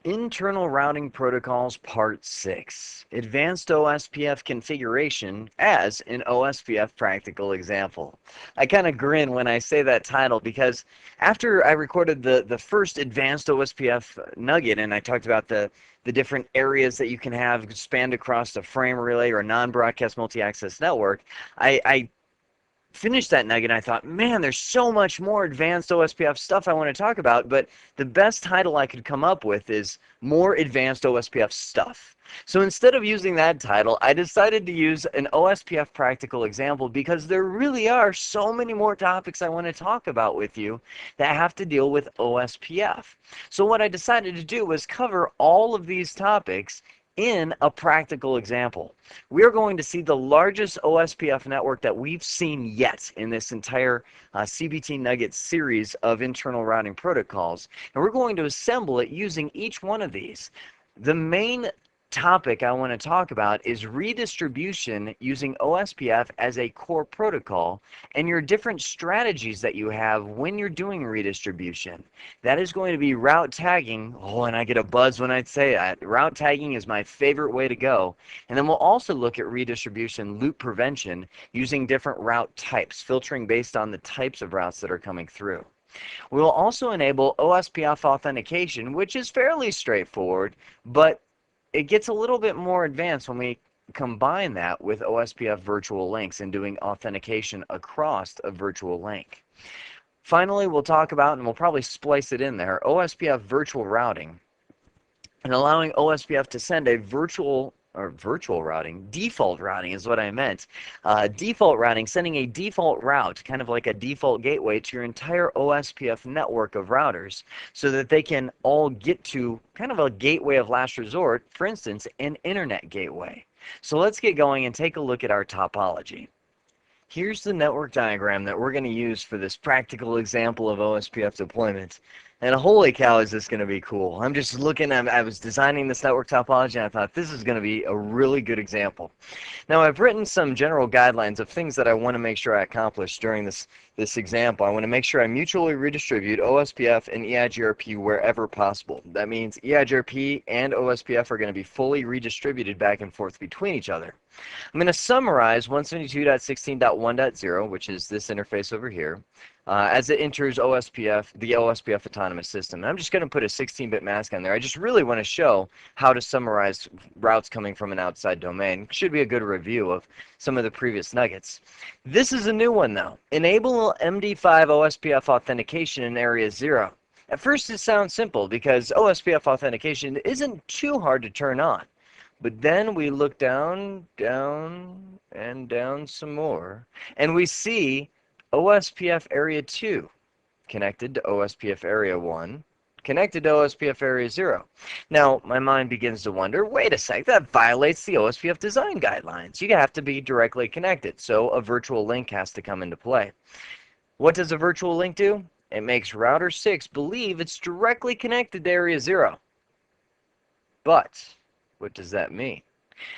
Internal Routing Protocols Part 6, Advanced OSPF Configuration as an OSPF Practical Example. I kind of grin when I say that title because after I recorded the first Advanced OSPF nugget and I talked about the different areas that you can have spanned across a frame relay or a non-broadcast multi-access network, I finished that nugget and I thought, man, there's so much more advanced OSPF stuff I want to talk about, but the best title I could come up with is More Advanced OSPF Stuff. So instead of using that title, I decided to use an OSPF practical example because there really are so many more topics I want to talk about with you that have to deal with OSPF. So what I decided to do was cover all of these topics in a practical example. We are going to see the largest OSPF network that we've seen yet in this entire CBT Nugget series of internal routing protocols, and we're going to assemble it using each one of these. The main topic I want to talk about is redistribution using OSPF as a core protocol and your different strategies that you have when you're doing redistribution. That is going to be route tagging. Oh, and I get a buzz when I say that. Route tagging is my favorite way to go. And then we'll also look at redistribution loop prevention using different route types, filtering based on the types of routes that are coming through. We will also enable OSPF authentication, which is fairly straightforward, but it gets a little bit more advanced when we combine that with OSPF virtual links and doing authentication across a virtual link. Finally, we'll talk about, and we'll probably splice it in there, OSPF virtual routing and allowing OSPF to send a virtual routing, default routing is what I meant. Default routing, sending a default route, kind of like a default gateway to your entire OSPF network of routers so that they can all get to kind of a gateway of last resort, for instance, an internet gateway. So let's get going and take a look at our topology. Here's the network diagram that we're going to use for this practical example of OSPF deployment. And holy cow, is this going to be cool. I'm just looking, I was designing this network topology and I thought this is going to be a really good example. Now I've written some general guidelines of things that I want to make sure I accomplish during this example. I want to make sure I mutually redistribute OSPF and EIGRP wherever possible. That means EIGRP and OSPF are going to be fully redistributed back and forth between each other. I'm going to summarize 172.16.1.0, which is this interface over here, as it enters OSPF, the OSPF autonomous system. And I'm just going to put a 16-bit mask on there. I just really want to show how to summarize routes coming from an outside domain. Should be a good review of some of the previous nuggets. This is a new one, though. Enable MD5 OSPF authentication in Area 0. At first, it sounds simple because OSPF authentication isn't too hard to turn on. But then we look down, down, and down some more, and we see OSPF Area 2 connected to OSPF Area 1, connected to OSPF Area 0. Now, my mind begins to wonder, wait a sec, that violates the OSPF design guidelines. You have to be directly connected, so a virtual link has to come into play. What does a virtual link do? It makes router 6 believe it's directly connected to Area 0. But what does that mean?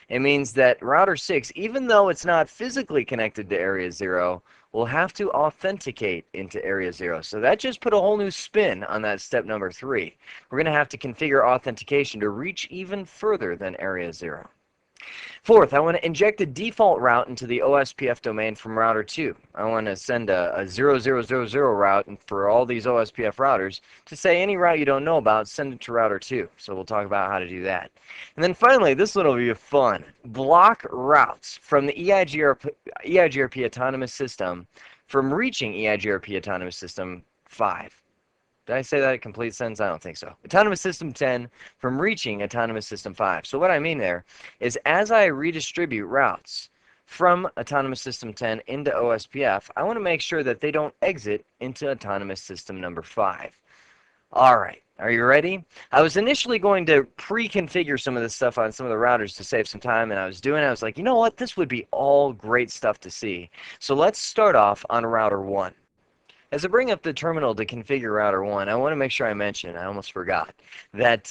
It means that router 6, even though it's not physically connected to Area 0, will have to authenticate into Area 0. So that just put a whole new spin on that step number 3. We're going to have to configure authentication to reach even further than Area 0. Fourth, I want to inject a default route into the OSPF domain from router 2. I want to send a 0000 route for all these OSPF routers to say any route you don't know about, send it to router 2. So we'll talk about how to do that. And then finally, this one will be fun. Block routes from the EIGRP autonomous system from reaching EIGRP autonomous system 5. Did I say that in complete sentence? I don't think so. Autonomous System 10 from reaching Autonomous System 5. So what I mean there is as I redistribute routes from Autonomous System 10 into OSPF, I want to make sure that they don't exit into Autonomous System number 5. All right, are you ready? I was initially going to pre-configure some of this stuff on some of the routers to save some time, and I was like, you know what? This would be all great stuff to see. So let's start off on router 1. As I bring up the terminal to configure router 1, I want to make sure I mention, I almost forgot, that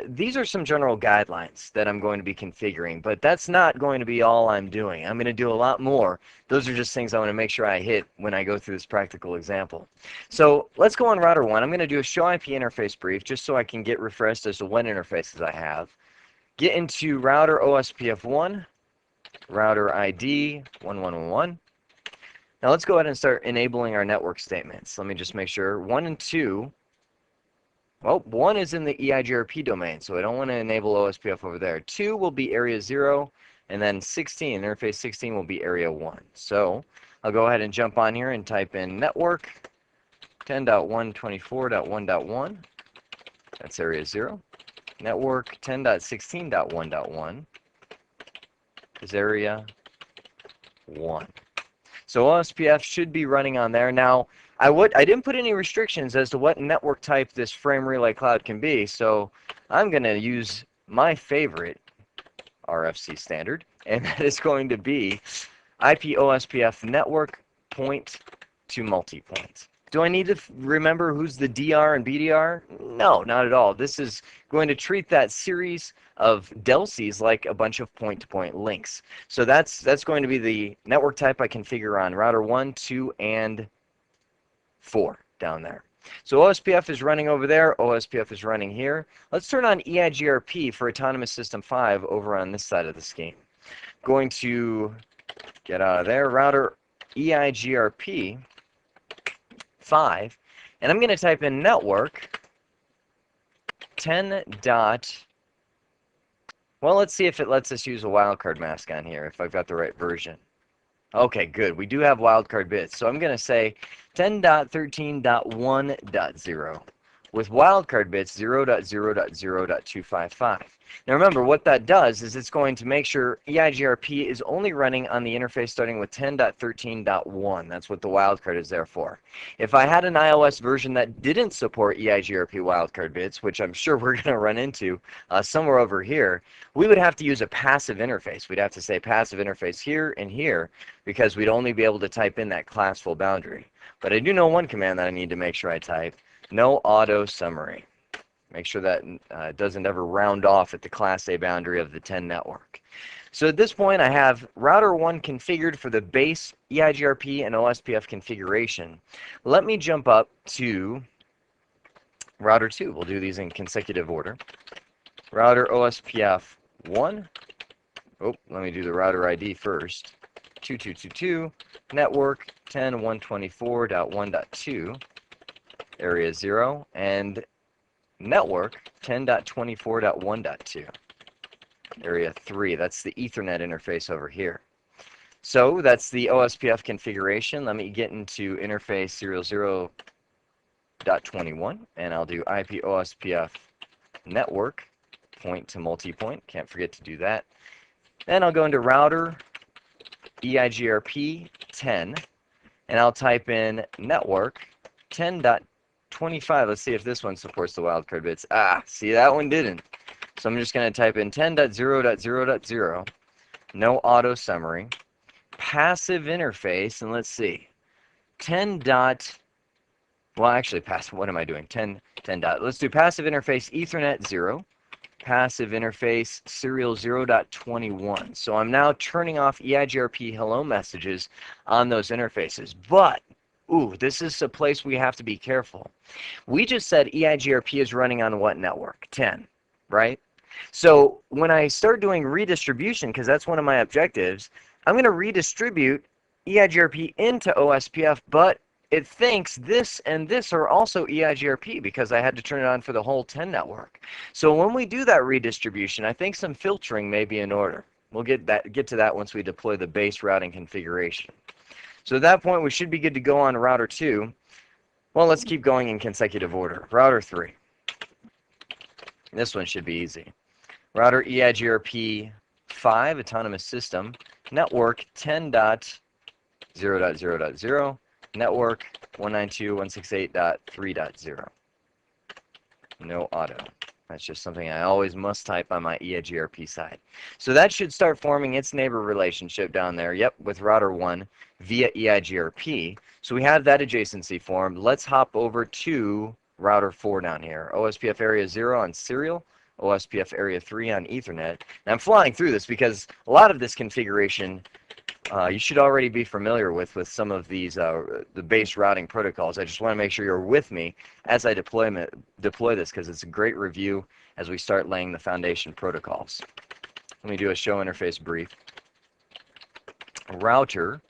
these are some general guidelines that I'm going to be configuring, but that's not going to be all I'm doing. I'm going to do a lot more. Those are just things I want to make sure I hit when I go through this practical example. So let's go on router 1. I'm going to do a show IP interface brief just so I can get refreshed as to what interfaces I have. Get into router OSPF1, router ID 1111. Now let's go ahead and start enabling our network statements. Let me just make sure. 1 and 2, well, 1 is in the EIGRP domain, so I don't want to enable OSPF over there. 2 will be area 0, and then 16, interface 16 will be area 1. So I'll go ahead and jump on here and type in network 10.124.1.1. That's area 0. Network 10.16.1.1 is area 1. So OSPF should be running on there. Now, I didn't put any restrictions as to what network type this frame relay cloud can be, so I'm going to use my favorite RFC standard, and that is going to be IP OSPF network point to multi-point. Do I need to remember who's the DR and BDR? No, not at all. This is going to treat that series of DELCs like a bunch of point-to-point links. So that's going to be the network type I configure on router 1, 2, and 4 down there. So OSPF is running over there. OSPF is running here. Let's turn on EIGRP for Autonomous System 5 over on this side of the scheme. Going to get out of there. Router EIGRP 5, and I'm going to type in network 10 dot, well, let's see if it lets us use a wildcard mask on here, if I've got the right version. Okay, good. We do have wildcard bits, so I'm going to say 10.13.1.0 with wildcard bits 0.0.0.255. Now remember, what that does is it's going to make sure EIGRP is only running on the interface starting with 10.13.1. That's what the wildcard is there for. If I had an iOS version that didn't support EIGRP wildcard bits, which I'm sure we're going to run into somewhere over here, we would have to use a passive interface. We'd have to say passive interface here and here because we'd only be able to type in that classful boundary. But I do know one command that I need to make sure I type: no auto summary. Make sure that it doesn't ever round off at the Class A boundary of the 10 network. So at this point, I have router 1 configured for the base EIGRP and OSPF configuration. Let me jump up to router 2. We'll do these in consecutive order. Router OSPF 1. Oh, let me do the router ID first. 2222, network 10.124.1.2, area 0, and network 10.24.1.2, area 3. That's the Ethernet interface over here. So that's the OSPF configuration. Let me get into interface serial 0.21, and I'll do IP OSPF network point to multi-point. Can't forget to do that. Then I'll go into router EIGRP 10, and I'll type in network 10.25. Let's see if this one supports the wildcard bits. Ah, see, that one didn't. So I'm just going to type in 10.0.0.0, no auto summary, passive interface, and let's see, 10 dot, well, actually, what am I doing? 10 dot, let's do passive interface Ethernet 0, passive interface serial 0.21. So I'm now turning off EIGRP hello messages on those interfaces. But, ooh, this is a place we have to be careful. We just said EIGRP is running on what network? 10, right? So when I start doing redistribution, because that's one of my objectives, I'm going to redistribute EIGRP into OSPF, but it thinks this and this are also EIGRP because I had to turn it on for the whole 10 network. So when we do that redistribution, I think some filtering may be in order. We'll get to that once we deploy the base routing configuration. So at that point, we should be good to go on router 2. Well, let's keep going in consecutive order. Router 3. This one should be easy. Router EIGRP 5, autonomous system, network 10.0.0.0, network 192.168.3.0. No auto. That's just something I always must type on my EIGRP side. So that should start forming its neighbor relationship down there, yep, with router 1 via EIGRP. So we have that adjacency formed. Let's hop over to router 4 down here. OSPF area 0 on serial, OSPF area 3 on Ethernet. And I'm flying through this because a lot of this configuration you should already be familiar with some of these, the base routing protocols. I just want to make sure you're with me as I deploy this because it's a great review as we start laying the foundation protocols. Let me do a show interface brief. Router,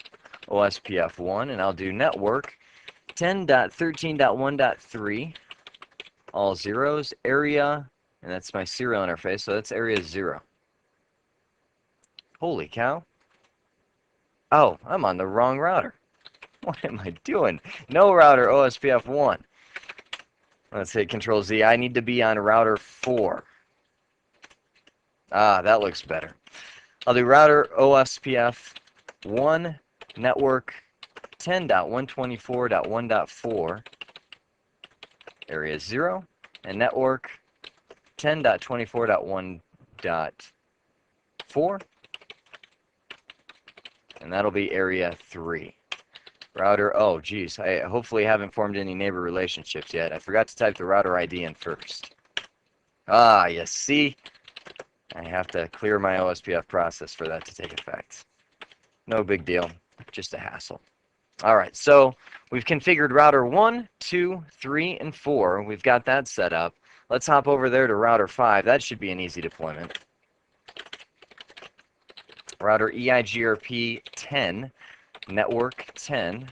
OSPF 1, and I'll do network 10.13.1.3, all zeros, area, and that's my serial interface, so that's area 0. Holy cow. Oh, I'm on the wrong router. What am I doing? No router, OSPF 1. Let's hit Control Z. I need to be on router 4. Ah, that looks better. I'll do router OSPF 1, network 10.124.1.4, area 0, and network 10.24.1.4. And that'll be area 3. Router, oh geez, I hopefully haven't formed any neighbor relationships yet. I forgot to type the router ID in first. Ah, you see? I have to clear my OSPF process for that to take effect. No big deal, just a hassle. Alright, so we've configured router 1, 2, 3, and 4. We've got that set up. Let's hop over there to router 5. That should be an easy deployment. Router EIGRP 10, network 10.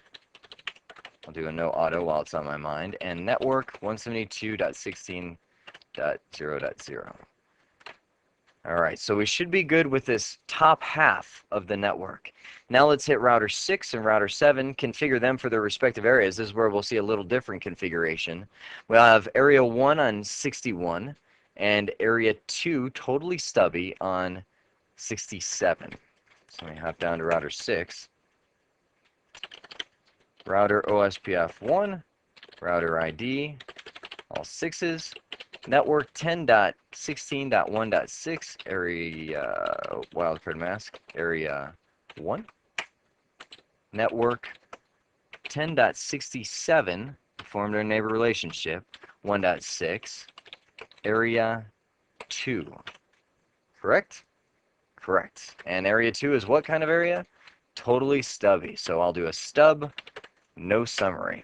I'll do a no auto while it's on my mind. And network 172.16.0.0. Alright, so we should be good with this top half of the network. Now let's hit router 6 and router 7, configure them for their respective areas. This is where we'll see a little different configuration. We'll have area 1 on 61 and area 2 totally stubby on 67. So we hop down to router 6. Router OSPF 1, router ID, all 6s. Network 10.16.1.6, area wildcard mask, area 1. Network 10.67, formed our neighbor relationship, 1.6, area 2. Correct? Correct. And area 2 is what kind of area? Totally stubby. So I'll do a stub, no summary.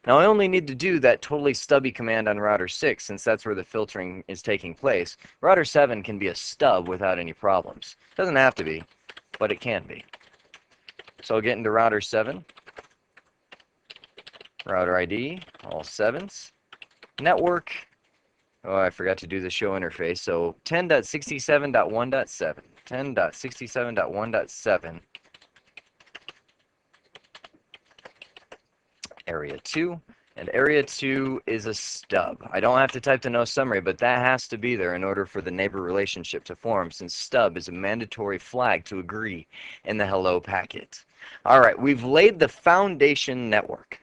Now I only need to do that totally stubby command on router 6 since that's where the filtering is taking place. Router 7 can be a stub without any problems. Doesn't have to be, but it can be. So I'll get into router 7. Router ID, all 7s. Network, oh I forgot to do the show interface, so 10.67.1.7. 10.67.1.7. Area 2, and area 2 is a stub. I don't have to type the no summary, but that has to be there in order for the neighbor relationship to form, since stub is a mandatory flag to agree in the hello packet. Alright, we've laid the foundation network.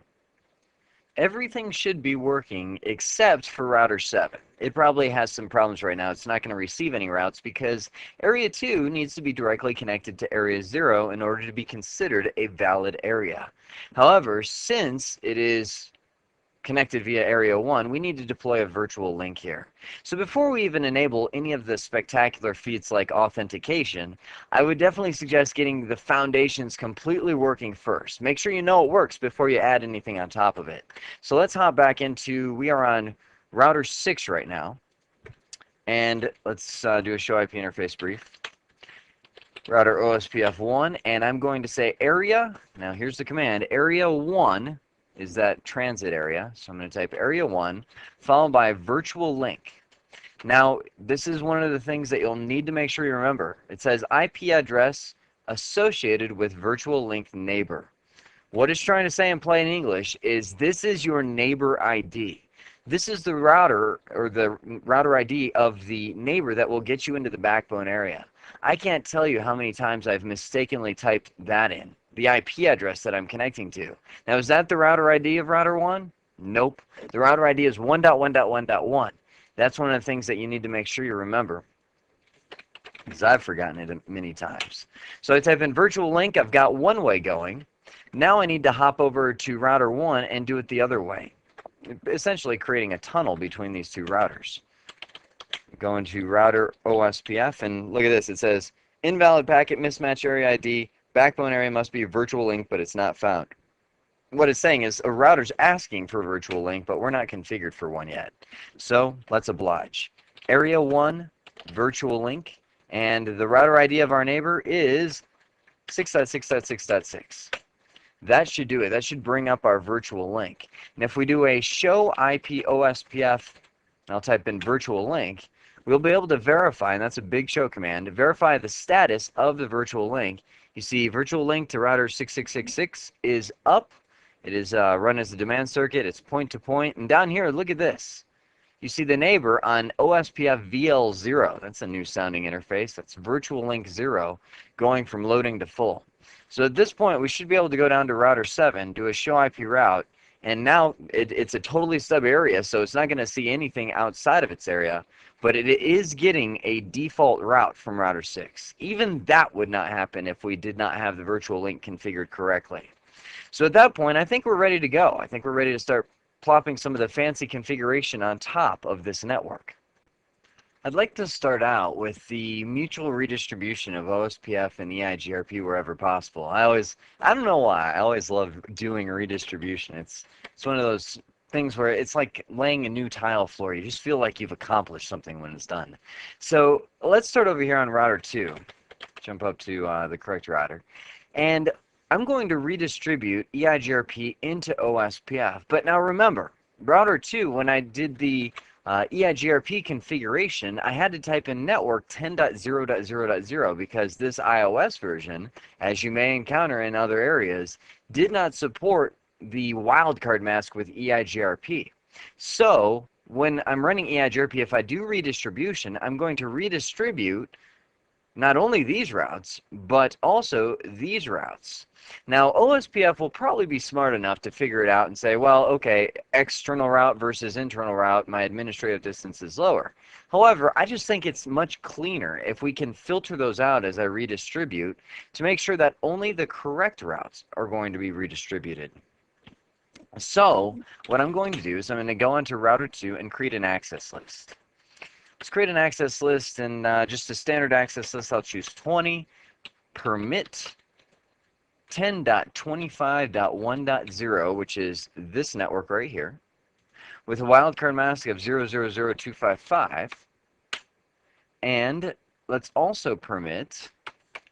Everything should be working except for router 7. It probably has some problems right now. It's not going to receive any routes because area 2 needs to be directly connected to area 0 in order to be considered a valid area. However, since it is connected via area 1, we need to deploy a virtual link here. So before we even enable any of the spectacular feats like authentication, I would definitely suggest getting the foundations completely working first. Make sure you know it works before you add anything on top of it. So let's hop back into, we are on router 6 right now, and let's do a show IP interface brief. Router OSPF 1, and I'm going to say area, now here's the command, area 1 is that transit area. So I'm going to type area 1, followed by virtual link. Now, this is one of the things that you'll need to make sure you remember. It says IP address associated with virtual link neighbor. What it's trying to say in plain English is this is your neighbor ID. This is the router, or the router ID of the neighbor that will get you into the backbone area. I can't tell you how many times I've mistakenly typed that in. The IP address that I'm connecting to. Now, is that the router ID of router 1? Nope. The router ID is 1.1.1.1. That's one of the things that you need to make sure you remember, because I've forgotten it many times. So I type in virtual link. I've got one way going. Now I need to hop over to router 1 and do it the other way, essentially creating a tunnel between these two routers. Go into router OSPF, and look at this. It says invalid packet mismatch area ID. Backbone area must be virtual link, but it's not found. What it's saying is a router's asking for virtual link, but we're not configured for one yet. So let's oblige. Area 1, virtual link, and the router ID of our neighbor is 6.6.6.6. That should do it. That should bring up our virtual link. And if we do a show IP OSPF, I'll type in virtual link, we'll be able to verify, and that's a big show command, to verify the status of the virtual link. You see virtual link to router 6666 is up. It is run as a demand circuit. It's point to point. And down here, look at this. You see the neighbor on OSPF VL0. That's a new sounding interface. That's virtual link 0 going from loading to full. So at this point, we should be able to go down to router 7, do a show IP route, and now it's a totally sub area, so it's not going to see anything outside of its area, but it is getting a default route from router 6. Even that would not happen if we did not have the virtual link configured correctly. So at that point, I think we're ready to go. I think we're ready to start plopping some of the fancy configuration on top of this network. I'd like to start out with the mutual redistribution of OSPF and EIGRP wherever possible. I don't know why, I always love doing redistribution. It's one of those things where it's like laying a new tile floor. You just feel like you've accomplished something when it's done. So let's start over here on router 2. Jump up to the correct router. And I'm going to redistribute EIGRP into OSPF. But now remember, router 2, when I did the EIGRP configuration, I had to type in network 10.0.0.0 because this iOS version, as you may encounter in other areas, did not support the wildcard mask with EIGRP. So when I'm running EIGRP, if I do redistribution, I'm going to redistribute not only these routes, but also these routes. Now, OSPF will probably be smart enough to figure it out and say, well, okay, external route versus internal route, my administrative distance is lower. However, I just think it's much cleaner if we can filter those out as I redistribute to make sure that only the correct routes are going to be redistributed. So, what I'm going to do is I'm going to go onto router 2 and create an access list. Let's create an access list, and just a standard access list, I'll choose 20, permit 10.25.1.0, which is this network right here, with a wildcard mask of 000255. And let's also permit,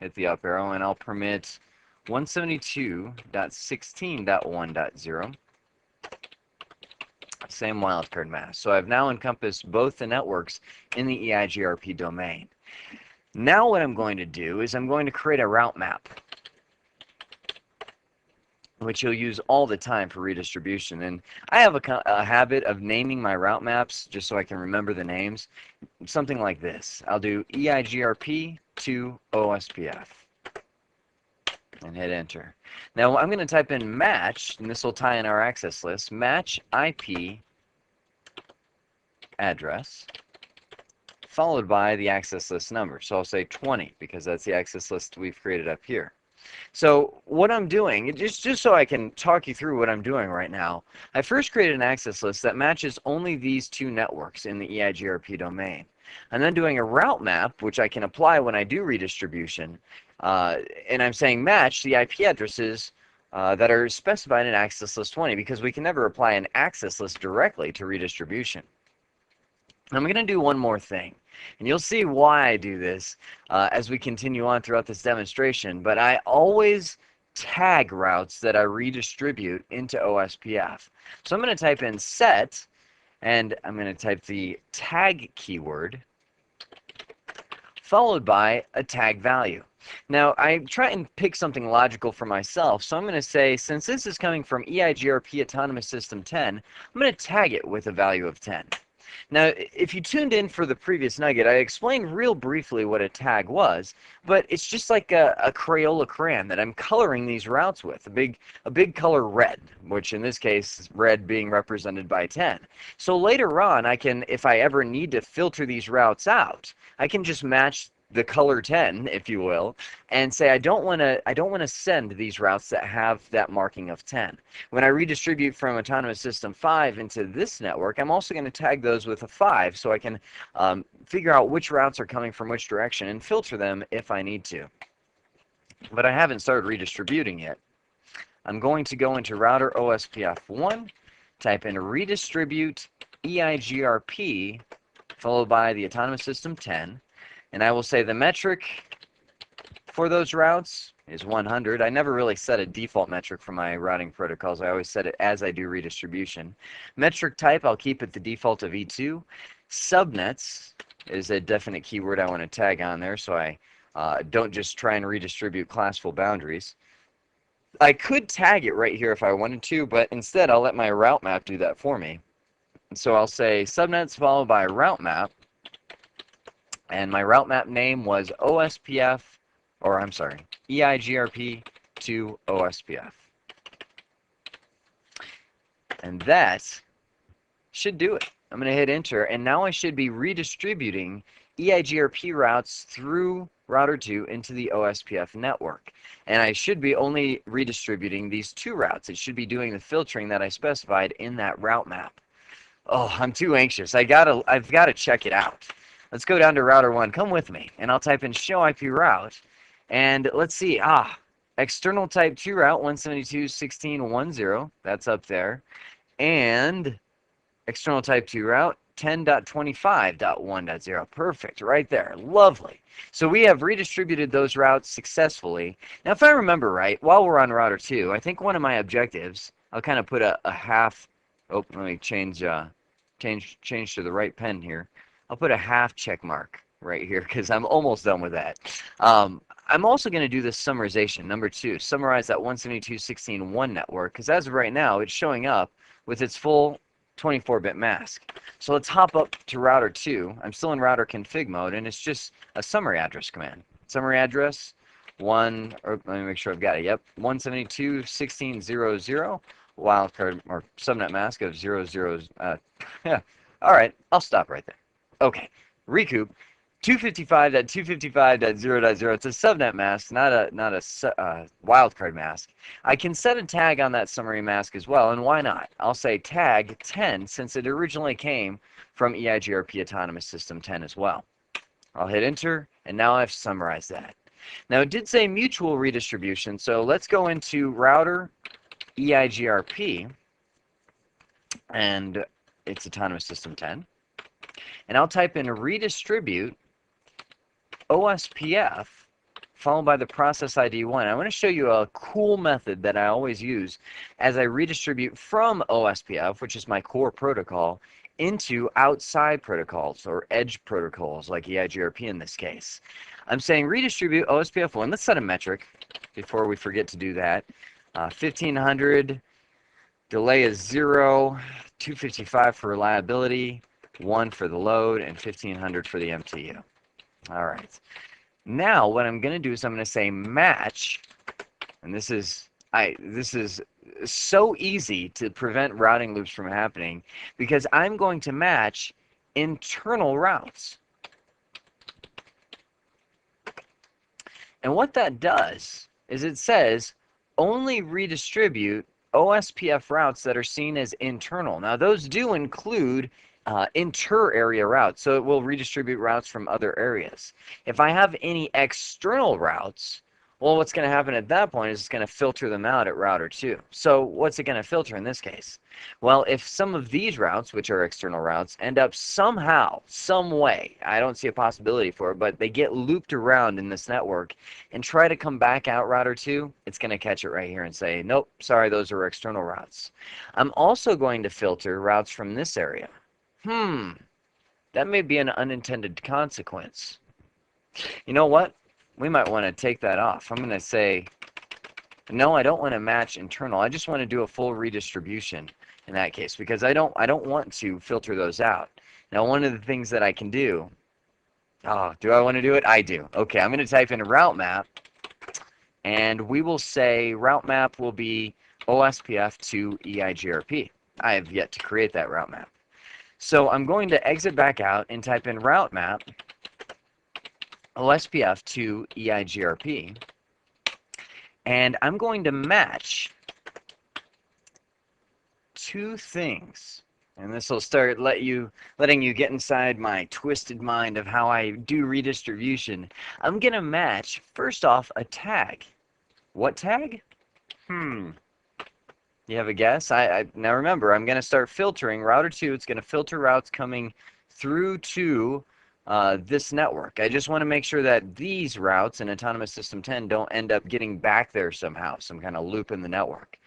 hit the up arrow, and I'll permit 172.16.1.0. Same wildcard mask. So I've now encompassed both the networks in the EIGRP domain. Now what I'm going to do is I'm going to create a route map, which you'll use all the time for redistribution. And I have a habit of naming my route maps just so I can remember the names. Something like this. I'll do EIGRP to OSPF and hit enter. Now I'm going to type in match, and this will tie in our access list, match IP address, followed by the access list number. So I'll say 20 because that's the access list we've created up here. So what I'm doing, just so I can talk you through what I'm doing right now, I first created an access list that matches only these two networks in the EIGRP domain. I'm then doing a route map, which I can apply when I do redistribution, and I'm saying match the IP addresses that are specified in access list 20 because we can never apply an access list directly to redistribution. I'm going to do one more thing, and you'll see why I do this as we continue on throughout this demonstration, but I always tag routes that I redistribute into OSPF. So I'm going to type in set, and I'm going to type the tag keyword, followed by a tag value. Now, I try and pick something logical for myself, so I'm going to say, since this is coming from EIGRP Autonomous System 10, I'm going to tag it with a value of 10. Now, if you tuned in for the previous nugget, I explained real briefly what a tag was, but it's just like a Crayola crayon that I'm coloring these routes with, a big color red, which in this case, red being represented by 10. So later on, I can, if I ever need to filter these routes out, I can just match the color 10, if you will, and say I don't want to send these routes that have that marking of 10. When I redistribute from autonomous system 5 into this network, I'm also going to tag those with a 5 so I can figure out which routes are coming from which direction and filter them if I need to. But I haven't started redistributing yet. I'm going to go into router OSPF1, type in redistribute EIGRP followed by the autonomous system 10. And I will say the metric for those routes is 100. I never really set a default metric for my routing protocols. I always set it as I do redistribution. Metric type, I'll keep it the default of E2. Subnets is a definite keyword I want to tag on there, so I don't just try and redistribute classful boundaries. I could tag it right here if I wanted to, but instead I'll let my route map do that for me. So I'll say subnets followed by route map. And my route map name was OSPF, or I'm sorry, EIGRP to OSPF. And that should do it. I'm going to hit enter, and now I should be redistributing EIGRP routes through router 2 into the OSPF network. And I should be only redistributing these 2 routes. It should be doing the filtering that I specified in that route map. Oh, I'm too anxious. I've got to check it out. Let's go down to router 1. Come with me, and I'll type in show IP route, and let's see. External type 2 route 172.16.10. That's up there, and external type 2 route 10.25.1.0. Perfect, right there. Lovely. So we have redistributed those routes successfully. Now, if I remember right, while we're on router 2, I think one of my objectives, I'll kind of put a half. Oh, let me change to the right pen here. I'll put a half check mark right here because I'm almost done with that. I'm also going to do this summarization, number 2, summarize that 172.16.1 network, because as of right now, it's showing up with its full 24-bit mask. So let's hop up to router 2. I'm still in router config mode, and it's just a summary address command. Summary address, let me make sure I've got it. Yep, 172.16.0.0, wildcard or subnet mask of 00. Yeah. All right, I'll stop right there. Okay, recoup. 255.255.0.0. It's a subnet mask, not a wildcard mask. I can set a tag on that summary mask as well, and why not? I'll say tag 10 since it originally came from EIGRP Autonomous System 10 as well. I'll hit enter, and now I've summarized that. Now it did say mutual redistribution, so let's go into router EIGRP, and it's Autonomous System 10. And I'll type in redistribute OSPF followed by the process ID 1. I want to show you a cool method that I always use as I redistribute from OSPF, which is my core protocol, into outside protocols or edge protocols like EIGRP in this case. I'm saying redistribute OSPF1. Let's set a metric before we forget to do that. 1500, delay is 0, 255 for reliability, 1 for the load, and 1500 for the MTU. All right. Now what I'm going to do is I'm going to say match, and this is so easy to prevent routing loops from happening because I'm going to match internal routes. And what that does is it says only redistribute OSPF routes that are seen as internal. Now those do include inter-area routes, so it will redistribute routes from other areas. If I have any external routes, well, what's going to happen at that point is it's going to filter them out at router 2. So what's it going to filter in this case? Well, if some of these routes, which are external routes, end up somehow, some way, I don't see a possibility for it, but they get looped around in this network and try to come back out router 2, it's going to catch it right here and say, nope, sorry, those are external routes. I'm also going to filter routes from this area. That may be an unintended consequence. You know what? We might want to take that off. I'm going to say, no, I don't want to match internal. I just want to do a full redistribution in that case because I don't want to filter those out. Now, one of the things that I can do, oh, do I want to do it? I do. Okay, I'm going to type in route map, and we will say route map will be OSPF to EIGRP. I have yet to create that route map. So I'm going to exit back out and type in route map OSPF to EIGRP, and I'm going to match two things. And this will start letting you get inside my twisted mind of how I do redistribution. I'm going to match, first off, a tag. What tag? You have a guess? Now remember, I'm going to start filtering. Router 2, it's going to filter routes coming through to this network. I just want to make sure that these routes in Autonomous System 10 don't end up getting back there somehow, some kind of loop in the network.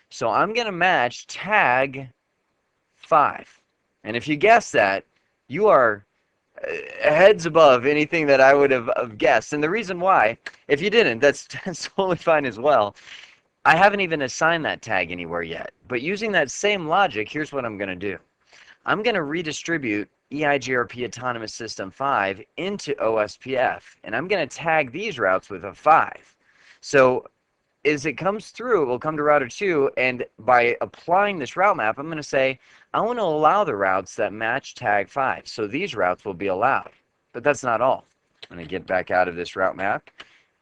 So I'm going to match tag 5. And if you guess that, you are heads above anything that I would have guessed. And the reason why, if you didn't, that's totally fine as well. I haven't even assigned that tag anywhere yet. But using that same logic, here's what I'm going to do. I'm going to redistribute EIGRP Autonomous System 5 into OSPF, and I'm going to tag these routes with a 5. So as it comes through, it will come to router 2, and by applying this route map, I'm going to say, I want to allow the routes that match tag 5. So these routes will be allowed. But that's not all. I'm going to get back out of this route map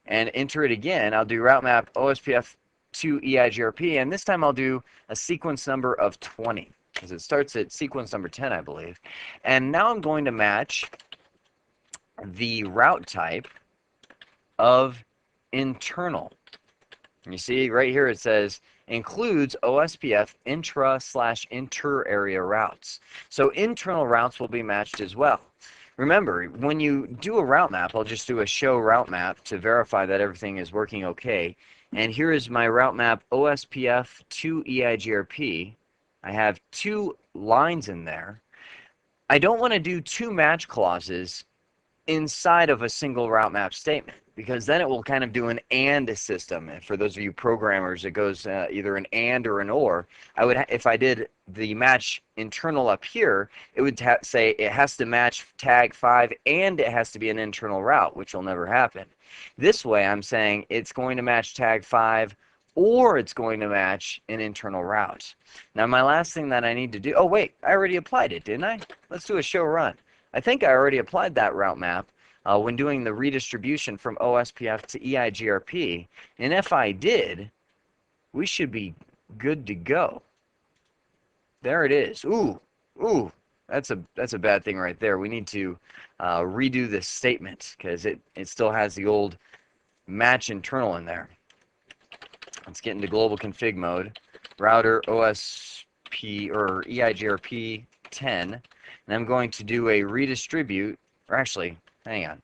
and enter it again. I'll do route map OSPF to EIGRP, and this time I'll do a sequence number of 20, because it starts at sequence number 10, I believe. And now I'm going to match the route type of internal. And you see right here it says includes OSPF intra/inter area routes. So internal routes will be matched as well. Remember, when you do a route map, I'll just do a show route map to verify that everything is working okay. And here is my route map OSPF to EIGRP. I have 2 lines in there. I don't want to do 2 match clauses inside of a single route map statement, because then it will kind of do an and system. And for those of you programmers, it goes either an and or an or. If I did the match internal up here, it would say it has to match tag 5 and it has to be an internal route, which will never happen. This way, I'm saying it's going to match tag 5 or it's going to match an internal route. Now, my last thing that I need to do, oh wait, I already applied it, didn't I? Let's do a show run. I think I already applied that route map when doing the redistribution from OSPF to EIGRP. And if I did, we should be good to go. There it is. Ooh, that's a bad thing right there. We need to redo this statement, because it still has the old match internal in there. Let's get into global config mode. Router OSP or EIGRP 10, and I'm going to do a redistribute, or actually, hang on.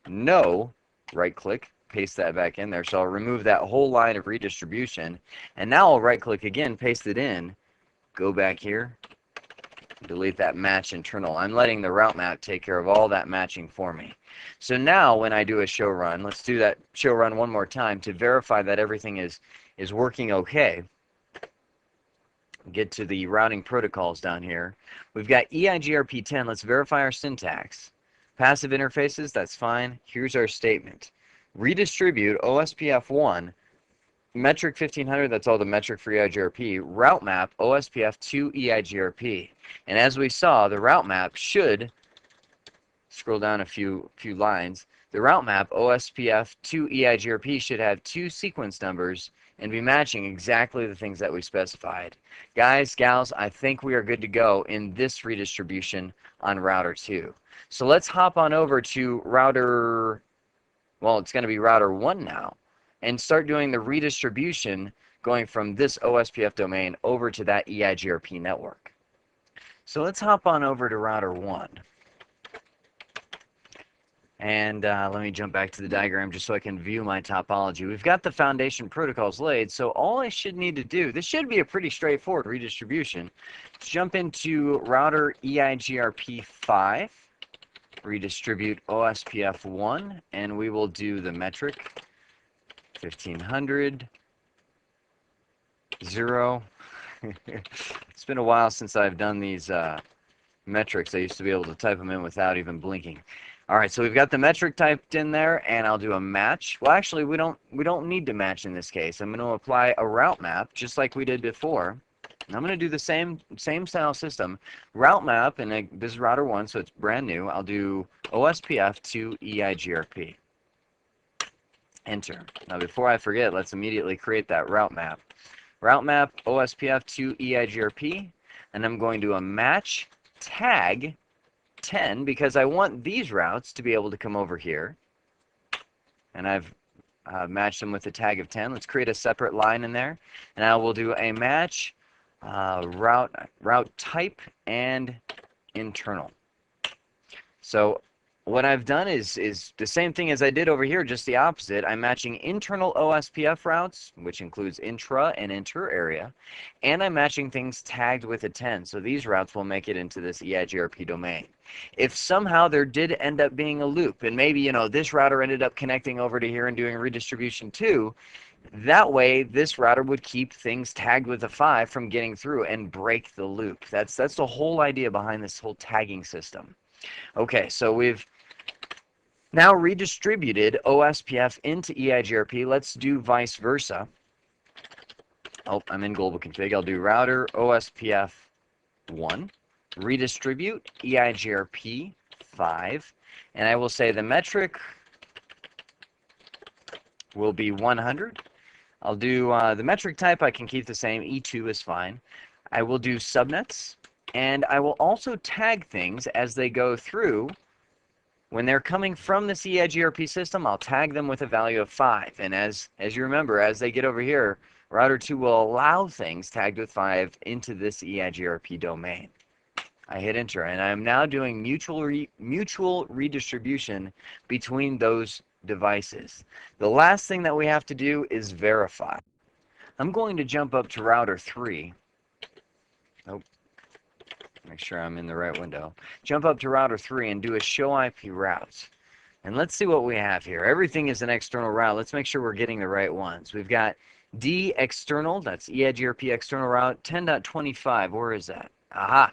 No, right click, paste that back in there. So I'll remove that whole line of redistribution, and now I'll right click again, paste it in, go back here, delete that match internal. I'm letting the route map take care of all that matching for me. So now when I do a show run, let's do that show run one more time to verify that everything is working okay. Get to the routing protocols down here. We've got EIGRP 10. Let's verify our syntax. Passive interfaces, that's fine. Here's our statement. Redistribute OSPF 1, metric 1500, that's all the metric for EIGRP, route map OSPF to EIGRP. And as we saw, the route map should, scroll down a few lines, the route map OSPF to EIGRP should have 2 sequence numbers and be matching exactly the things that we specified. Guys, gals, I think we are good to go in this redistribution on router 2. So let's hop on over to router, well, it's going to be router 1 now, and start doing the redistribution going from this OSPF domain over to that EIGRP network. So let's hop on over to router 1. And let me jump back to the diagram just so I can view my topology. We've got the foundation protocols laid, so all I should need to do, this should be a pretty straightforward redistribution. Let's jump into router EIGRP 5, redistribute OSPF 1, and we will do the metric 1500, 0. It's been a while since I've done these metrics. I used to be able to type them in without even blinking. All right, so we've got the metric typed in there, and I'll do a match. Well, actually, we don't need to match in this case. I'm going to apply a route map just like we did before. And I'm going to do the same style system. Route map, and this is router 1, so it's brand new. I'll do OSPF to EIGRP. Enter. Now, before I forget, let's immediately create that route map. Route map OSPF to EIGRP, and I'm going to do a match tag 10 because I want these routes to be able to come over here, and I've matched them with a tag of 10. Let's create a separate line in there, and I will do a match route type and internal. So what I've done is the same thing as I did over here, just the opposite. I'm matching internal OSPF routes, which includes intra and inter area, and I'm matching things tagged with a 10. So these routes will make it into this EIGRP domain. If somehow there did end up being a loop, and maybe, you know, this router ended up connecting over to here and doing redistribution too, that way this router would keep things tagged with a 5 from getting through and break the loop. That's the whole idea behind this whole tagging system. Okay, so we've now redistributed OSPF into EIGRP. Let's do vice versa. Oh, I'm in global config. I'll do router OSPF 1, redistribute EIGRP 5, and I will say the metric will be 100. I'll do the metric type, I can keep the same. E2 is fine. I will do subnets, and I will also tag things as they go through. When they're coming from this EIGRP system, I'll tag them with a value of 5. And as you remember, as they get over here, router 2 will allow things tagged with 5 into this EIGRP domain. I hit enter, and I'm now doing mutual redistribution between those devices. The last thing that we have to do is verify. I'm going to jump up to router 3. Oh, make sure I'm in the right window. Jump up to router 3 and do a show IP routes. And let's see what we have here. Everything is an external route. Let's make sure we're getting the right ones. We've got D external, that's EIGRP external route, 10.25. Where is that? Aha!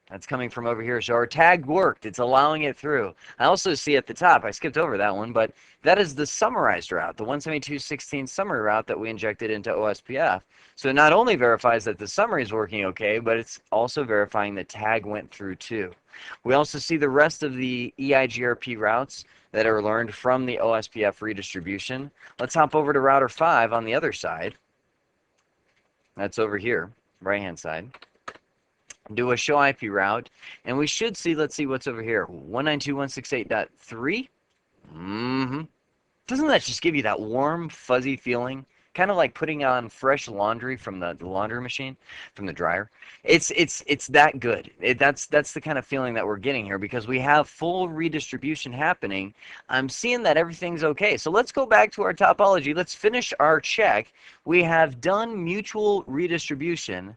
That's coming from over here. So our tag worked. It's allowing it through. I also see at the top, I skipped over that one, but that is the summarized route, the 172.16 summary route that we injected into OSPF. So it not only verifies that the summary is working okay, but it's also verifying the tag went through too. We also see the rest of the EIGRP routes that are learned from the OSPF redistribution. Let's hop over to router 5 on the other side. That's over here, right-hand side. Do a show IP route, and we should see, let's see what's over here, 192.168.3. Doesn't that just give you that warm, fuzzy feeling? Kind of like putting on fresh laundry from the laundry machine, from the dryer. It's that good. That's the kind of feeling that we're getting here because we have full redistribution happening. I'm seeing that everything's okay. So let's go back to our topology. Let's finish our check. We have done mutual redistribution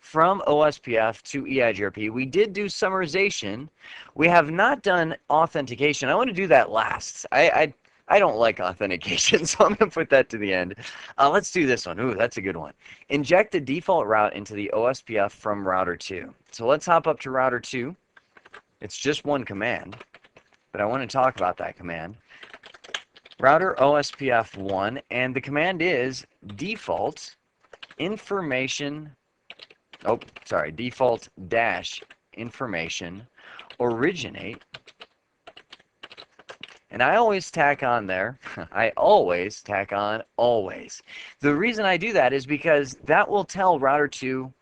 from OSPF to EIGRP. We did do summarization. We have not done authentication. I want to do that last. I don't like authentication, so I'm going to put that to the end. Let's do this one. Ooh, that's a good one. Inject the default route into the OSPF from router 2. So let's hop up to router 2. It's just one command, but I want to talk about that command. Router OSPF 1, and the command is default information. Oh, sorry, default dash information originate. And I always tack on there, I always tack on always. The reason I do that is because that will tell router 2,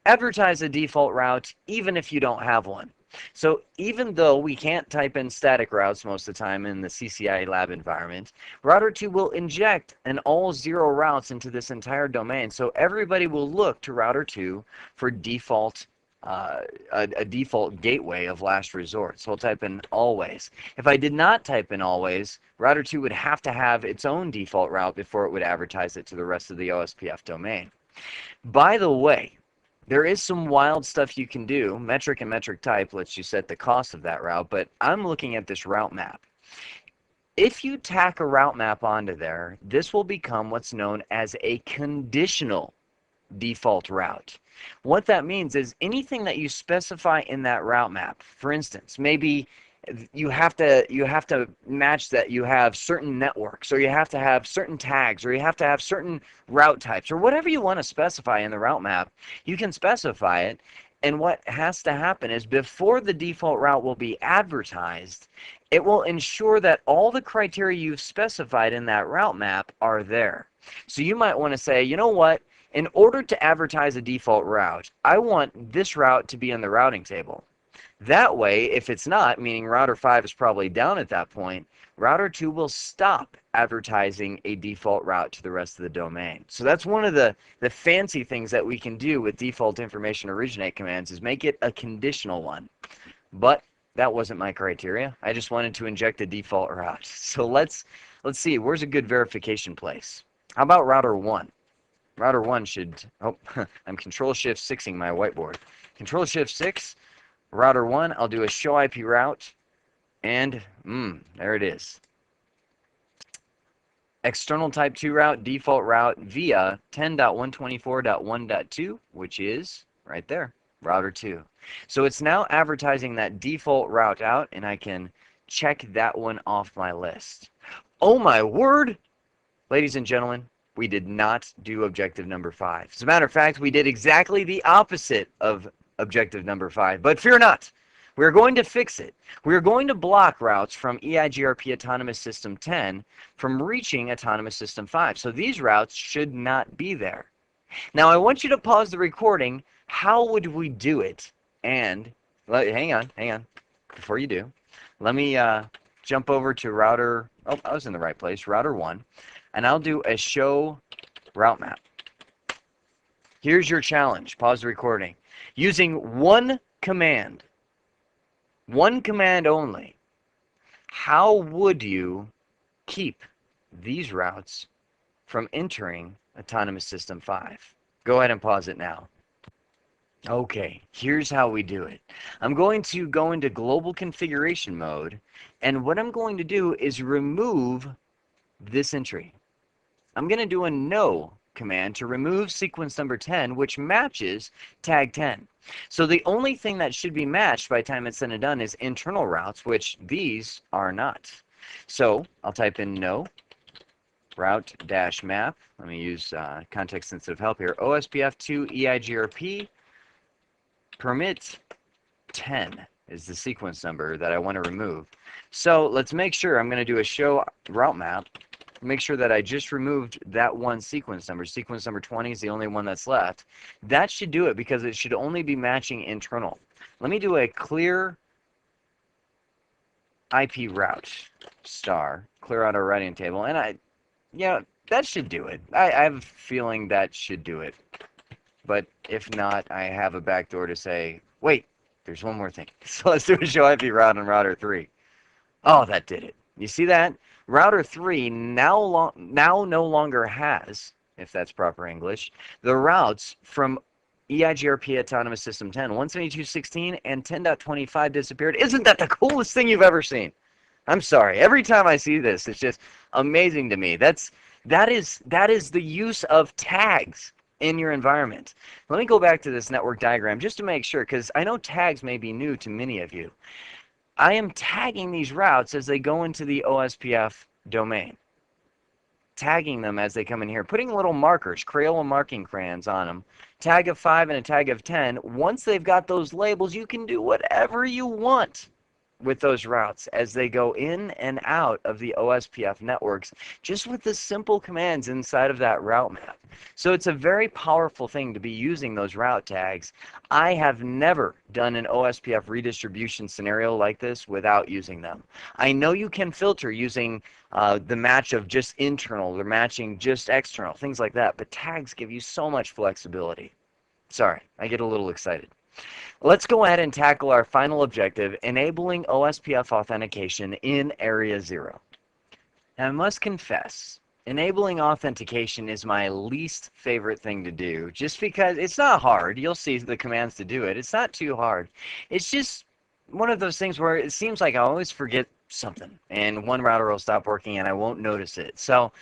advertise a default route even if you don't have one. So even though we can't type in static routes most of the time in the CCI lab environment, router 2 will inject an all 0 routes into this entire domain. So everybody will look to router 2 for default a default gateway of last resort. So I'll type in always. If I did not type in always, router 2 would have to have its own default route before it would advertise it to the rest of the OSPF domain. By the way, there is some wild stuff you can do. Metric and metric type lets you set the cost of that route, but I'm looking at this route map. If you tack a route map onto there, this will become what's known as a conditional default route. What that means is anything that you specify in that route map, for instance, maybe you have to match that you have certain networks, or you have to have certain tags, or you have to have certain route types, or whatever you want to specify in the route map, you can specify it. And what has to happen is before the default route will be advertised, it will ensure that all the criteria you've specified in that route map are there. So you might want to say, you know what? In order to advertise a default route, I want this route to be in the routing table. That way, if it's not, meaning router 5 is probably down at that point, router 2 will stop advertising a default route to the rest of the domain. So that's one of the fancy things that we can do with default information originate commands, is make it a conditional one. But that wasn't my criteria. I just wanted to inject a default route. So let's see, where's a good verification place? How about router 1? Router 1 should, oh, I'm Control-Shift-6ing my whiteboard. Control-Shift-6, router 1, I'll do a show IP route, and there it is. External type 2 route, default route via 10.124.1.2, which is right there, router 2. So it's now advertising that default route out, and I can check that one off my list. Oh my word! Ladies and gentlemen, we did not do objective number 5. As a matter of fact, we did exactly the opposite of objective number 5. But fear not, we're going to fix it. We're going to block routes from EIGRP Autonomous System 10 from reaching Autonomous System 5. So these routes should not be there. Now I want you to pause the recording. How would we do it? And hang on. Before you do, let me jump over to router. Oh, I was in the right place. Router 1. And I'll do a show route map. Here's your challenge. Pause the recording. Using one command only, how would you keep these routes from entering Autonomous System 5? Go ahead and pause it now. Okay, here's how we do it. I'm going to go into global configuration mode, and what I'm going to do is remove this entry. I'm going to do a no command to remove sequence number 10, which matches tag 10. So the only thing that should be matched by the time it's said and done is internal routes, which these are not. So I'll type in no route-map. Let me use context-sensitive help here. OSPF2 EIGRP permit 10 is the sequence number that I want to remove. So let's make sure I'm going to do a show route map. Make sure that I just removed that one sequence number. Sequence number 20 is the only one that's left. That should do it because it should only be matching internal. Let me do a clear IP route star, clear out our routing table, and that should do it. I have a feeling that should do it. But if not, I have a backdoor to say, wait, there's one more thing. So let's do a show IP route on router 3. Oh, that did it. You see that? Router 3 now no longer has, if that's proper English, the routes from EIGRP Autonomous System 10. 172.16 and 10.25 disappeared. Isn't that the coolest thing you've ever seen? I'm sorry. Every time I see this, it's just amazing to me. That is the use of tags in your environment. Let me go back to this network diagram just to make sure, because I know tags may be new to many of you. I am tagging these routes as they go into the OSPF domain. Tagging them as they come in here. Putting little markers, Crayola marking crayons on them. Tag of 5 and a tag of 10. Once they've got those labels, you can do whatever you want with those routes as they go in and out of the OSPF networks, just with the simple commands inside of that route map. So it's a very powerful thing to be using those route tags. I have never done an OSPF redistribution scenario like this without using them. I know you can filter using the match of just internal or matching just external, things like that, but tags give you so much flexibility. Sorry, I get a little excited. Let's go ahead and tackle our final objective, enabling OSPF authentication in Area 0. Now, I must confess, enabling authentication is my least favorite thing to do, just because it's not hard. You'll see the commands to do it. It's not too hard. It's just one of those things where it seems like I always forget something, and one router will stop working and I won't notice it. So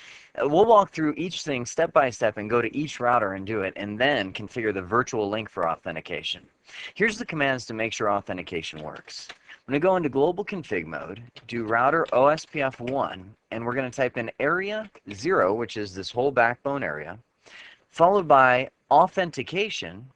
we'll walk through each thing step by step and go to each router and do it, and then configure the virtual link for authentication. Here's the commands to make sure authentication works. I'm going to go into global config mode, do router OSPF1, and we're going to type in area 0, which is this whole backbone area, followed by authentication.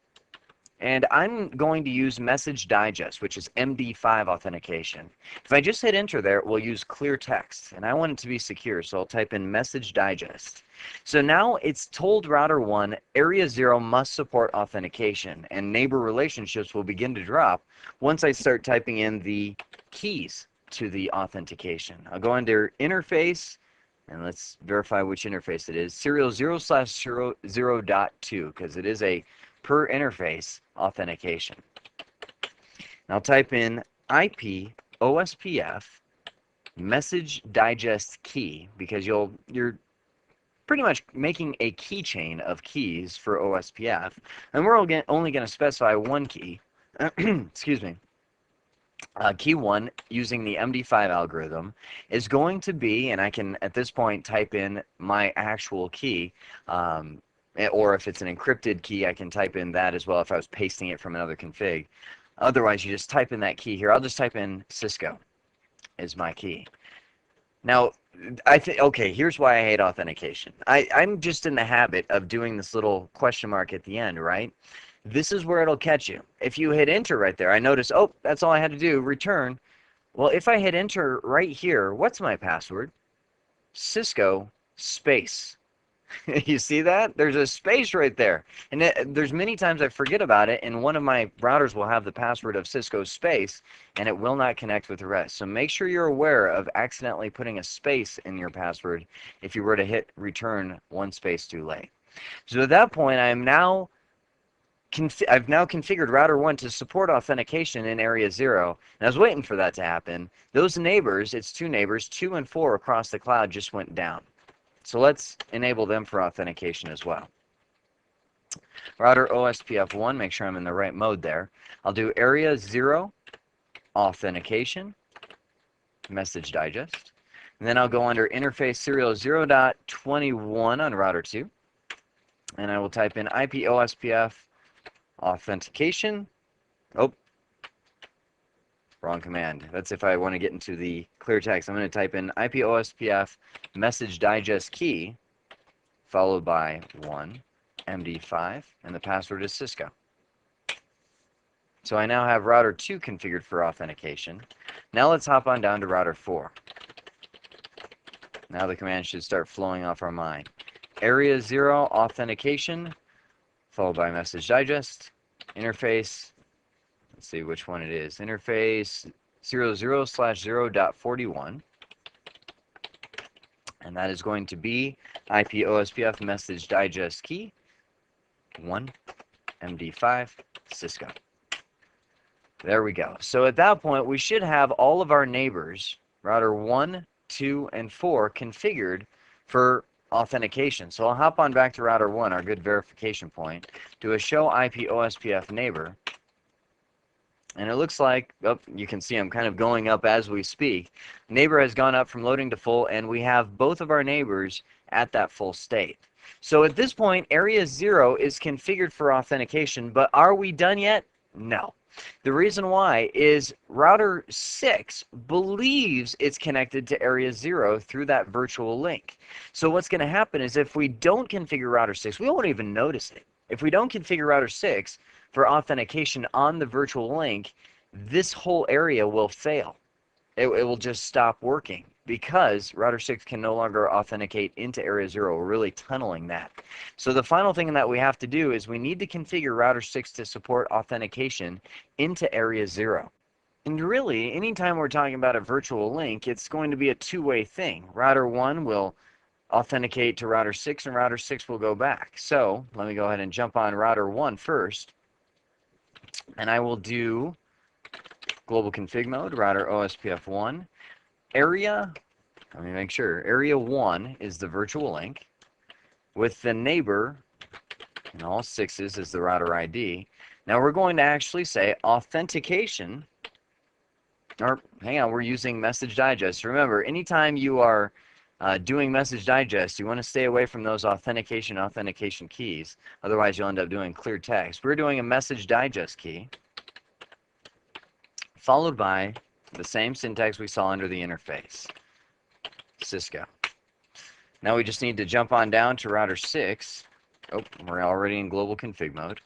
And I'm going to use message digest, which is MD5 authentication. If I just hit enter there, it will use clear text, and I want it to be secure, so I'll type in message digest. So now it's told router 1 area 0 must support authentication, and neighbor relationships will begin to drop once I start typing in the keys to the authentication. I'll go under interface, and let's verify which interface it is. Serial 0/0.2, because it is a per interface authentication. Now type in IP OSPF message digest key, because you're pretty much making a keychain of keys for OSPF, and we're only going to specify one key. Excuse me. Key 1, using the MD5 algorithm, is going to be, and I can at this point type in my actual key, or if it's an encrypted key, I can type in that as well if I was pasting it from another config. Otherwise, you just type in that key here. I'll just type in Cisco is my key. Now, okay, here's why I hate authentication. I'm just in the habit of doing this little question mark at the end, right? This is where it'll catch you. If you hit enter right there, I notice, oh, that's all I had to do, return. Well, if I hit enter right here, what's my password? Cisco space. You see that? There's a space right there. And there's many times I forget about it, and one of my routers will have the password of Cisco space, and it will not connect with the rest. So make sure you're aware of accidentally putting a space in your password if you were to hit return one space too late. So at that point, I've now configured router 1 to support authentication in area 0, and I was waiting for that to happen. Those neighbors, it's two neighbors, 2 and 4 across the cloud, just went down. So let's enable them for authentication as well. Router OSPF1, make sure I'm in the right mode there. I'll do area 0 authentication, message digest. And then I'll go under interface serial 0.21 on router 2. And I will type in IP OSPF authentication. Oh, wrong command. That's if I want to get into the clear text. I'm going to type in IP OSPF message digest key, followed by 1 MD5, and the password is Cisco. So I now have router 2 configured for authentication. Now let's hop on down to router 4. Now the command should start flowing off our mind. Area 0 authentication, followed by message digest, interface. Let's see which one it is. Interface 00/0.41. And that is going to be IP OSPF message digest key 1 MD5 Cisco. There we go. So at that point, we should have all of our neighbors, router 1, 2, and 4, configured for authentication. So I'll hop on back to router 1, our good verification point, do a show IP OSPF neighbor. And it looks like, oh, you can see I'm kind of going up as we speak. Neighbor has gone up from loading to full, and we have both of our neighbors at that full state. So at this point, area 0 is configured for authentication, but are we done yet? No. The reason why is router 6 believes it's connected to area 0 through that virtual link. So what's going to happen is if we don't configure router 6, we won't even notice it. If we don't configure router 6 for authentication on the virtual link, this whole area will fail. It will just stop working because router 6 can no longer authenticate into area 0. We're really tunneling that. So the final thing that we have to do is we need to configure router 6 to support authentication into area 0. And really, anytime we're talking about a virtual link, it's going to be a two-way thing. Router 1 will authenticate to router 6, and router 6 will go back. So let me go ahead and jump on router 1 first. And I will do global config mode, router OSPF1. Area, let me make sure, area 1 is the virtual link with the neighbor, and all 6s is the router ID. Now we're going to actually say authentication. or hang on, we're using message digest. Remember, anytime you are doing message digest, you want to stay away from those authentication keys. Otherwise, you'll end up doing clear text. We're doing a message digest key, followed by the same syntax we saw under the interface, Cisco. Now we just need to jump on down to router 6. Oh, we're already in global config mode.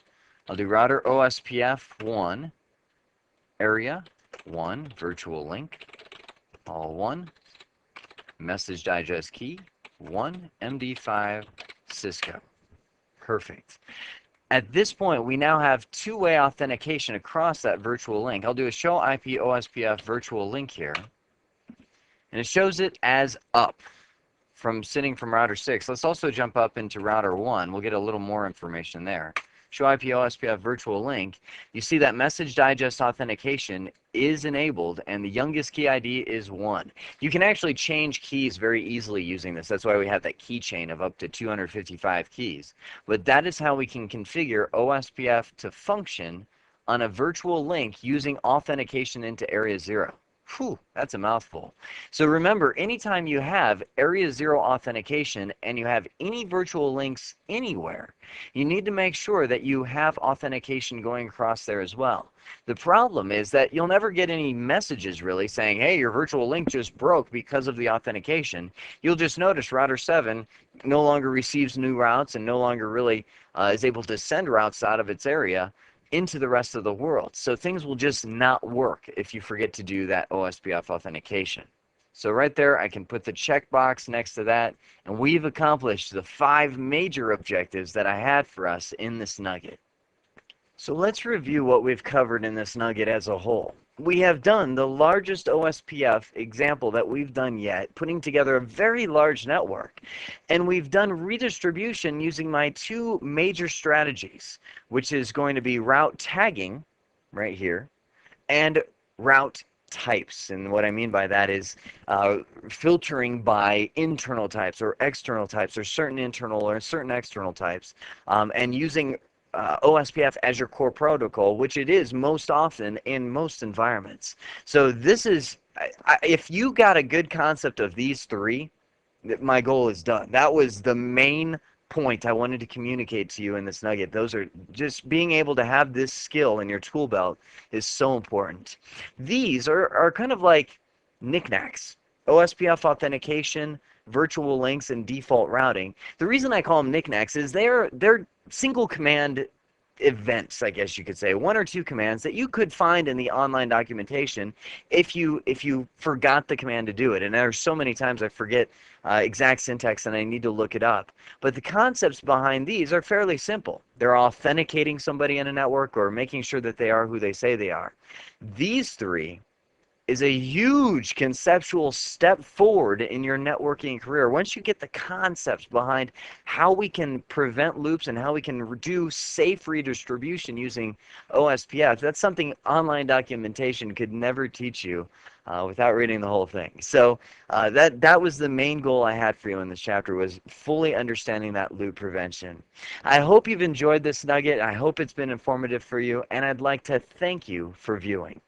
I'll do router OSPF 1, area 1, virtual link, all 1, message digest key 1, MD5, Cisco. Perfect. At this point, we now have two-way authentication across that virtual link. I'll do a show IP OSPF virtual link here, and it shows it as up from router 6. Let's also jump up into router 1. We'll get a little more information there. Show IP OSPF virtual link. You see that message digest authentication is enabled, and the youngest key ID is 1. You can actually change keys very easily using this. That's why we have that keychain of up to 255 keys. But that is how we can configure OSPF to function on a virtual link using authentication into Area 0. Whew, that's a mouthful. So remember, anytime you have Area 0 authentication and you have any virtual links anywhere, you need to make sure that you have authentication going across there as well. The problem is that you'll never get any messages really saying, hey, your virtual link just broke because of the authentication. You'll just notice router 7 no longer receives new routes and no longer really is able to send routes out of its area into the rest of the world. So things will just not work if you forget to do that OSPF authentication. So right there, I can put the checkbox next to that, and we've accomplished the 5 major objectives that I had for us in this nugget. So let's review what we've covered in this nugget as a whole. We have done the largest OSPF example that we've done yet, putting together a very large network. And we've done redistribution using my 2 major strategies, which is going to be route tagging, right here, and route types. And what I mean by that is filtering by internal types or external types, or certain internal or certain external types, and using OSPF as your core protocol, which it is most often in most environments. So this is, if you got a good concept of these 3, my goal is done. That was the main point I wanted to communicate to you in this nugget. Those are just being able to have this skill in your tool belt is so important. These are kind of like knickknacks. OSPF authentication, virtual links, and default routing. The reason I call them knickknacks is they're single command events, I guess you could say, 1 or 2 commands that you could find in the online documentation if you forgot the command to do it. And there are so many times I forget exact syntax and I need to look it up. But the concepts behind these are fairly simple. They're authenticating somebody in a network or making sure that they are who they say they are. These 3 is a huge conceptual step forward in your networking career. Once you get the concepts behind how we can prevent loops and how we can do safe redistribution using OSPF, that's something online documentation could never teach you without reading the whole thing. So that was the main goal I had for you in this chapter, was fully understanding that loop prevention. I hope you've enjoyed this nugget. I hope it's been informative for you, and I'd like to thank you for viewing.